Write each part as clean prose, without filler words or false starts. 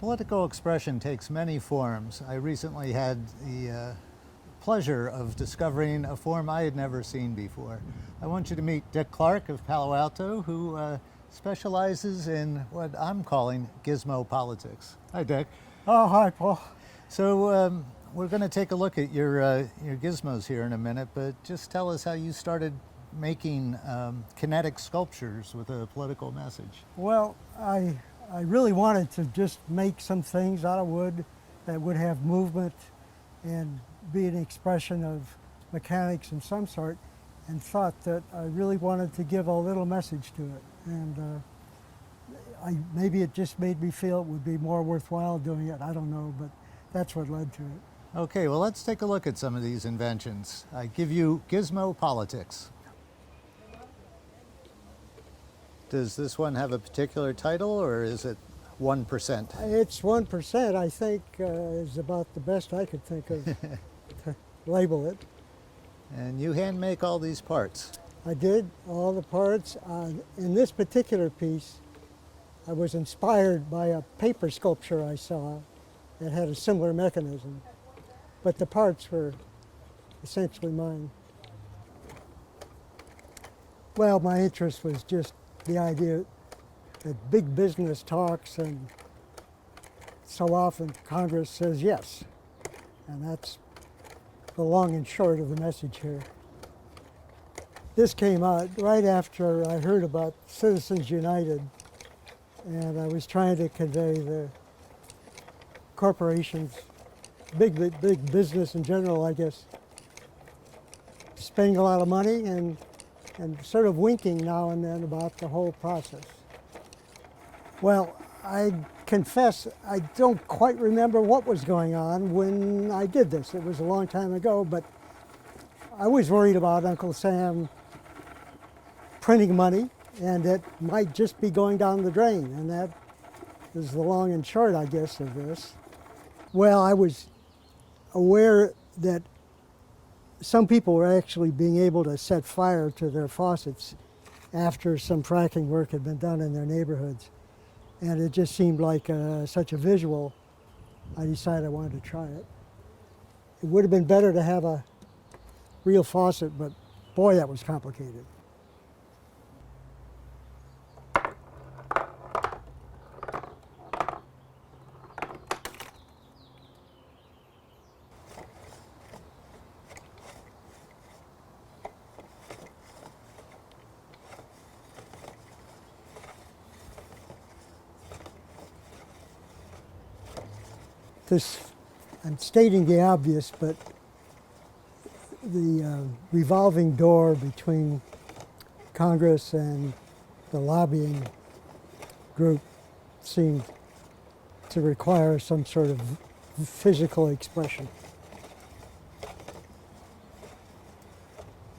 Political expression takes many forms. I recently had the pleasure of discovering a form I had never seen before. I want you to meet Dick Clark of Palo Alto, who specializes in what I'm calling Gizmo Politics. Hi, Dick. Oh, hi, Paul. So we're going to take a look at your gizmos here in a minute, but just tell us how you started making kinetic sculptures with a political message. Well, I really wanted to just make some things out of wood that would have movement and be an expression of mechanics of some sort, and thought that I really wanted to give a little message to it. And maybe it just made me feel it would be more worthwhile doing it. I don't know, but that's what led to it. Okay, well, let's take a look at some of these inventions. I give you Gizmo Politics. Does this one have a particular title, or is it 1%? It's 1%, I think, is about the best I could think of to label it. And you hand make all these parts. I did, all the parts. In this particular piece, I was inspired by a paper sculpture I saw that had a similar mechanism, but the parts were essentially mine. Well, my interest was just the idea that big business talks, and so often Congress says yes. And that's the long and short of the message here. This came out right after I heard about Citizens United, and I was trying to convey the corporations, big business in general, I guess, spending a lot of money and sort of winking now and then about the whole process. Well, I confess I don't quite remember what was going on when I did this. It was a long time ago, but I was worried about Uncle Sam printing money, and it might just be going down the drain, and that is the long and short, I guess, of this. Well, I was aware that some people were actually being able to set fire to their faucets after some fracking work had been done in their neighborhoods. And it just seemed like such a visual, I decided I wanted to try it. It would have been better to have a real faucet, but boy, that was complicated. I'm stating the obvious, but the revolving door between Congress and the lobbying group seemed to require some sort of physical expression.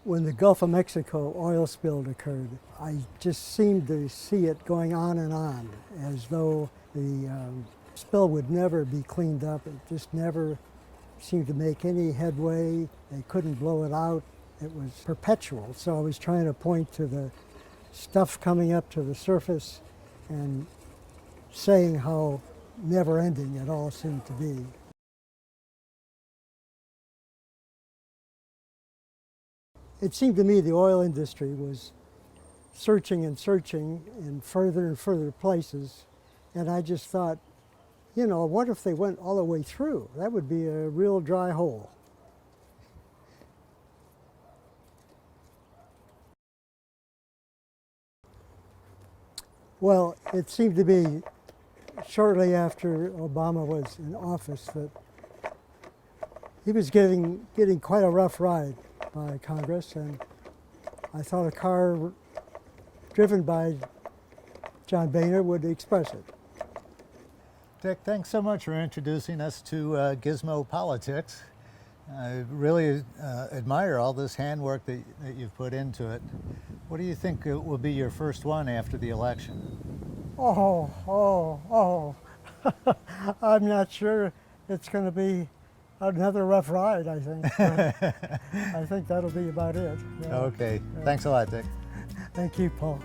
When the Gulf of Mexico oil spill occurred, I just seemed to see it going on, as though the spill would never be cleaned up. It just never seemed to make any headway. They couldn't blow it out. It was perpetual. So I was trying to point to the stuff coming up to the surface and saying how never-ending it all seemed to be. It seemed to me the oil industry was searching and searching in further and further places, and I just thought, you know, what if they went all the way through? That would be a real dry hole. Well, it seemed to be shortly after Obama was in office that he was getting quite a rough ride by Congress, and I thought a car driven by John Boehner would express it. Dick, thanks so much for introducing us to Gizmo Politics. I really admire all this handwork that you've put into it. What do you think will be your first one after the election? Oh. I'm not sure. It's going to be another rough ride, I think. I think that'll be about it. Yeah. Okay. Thanks a lot, Dick. Thank you, Paul.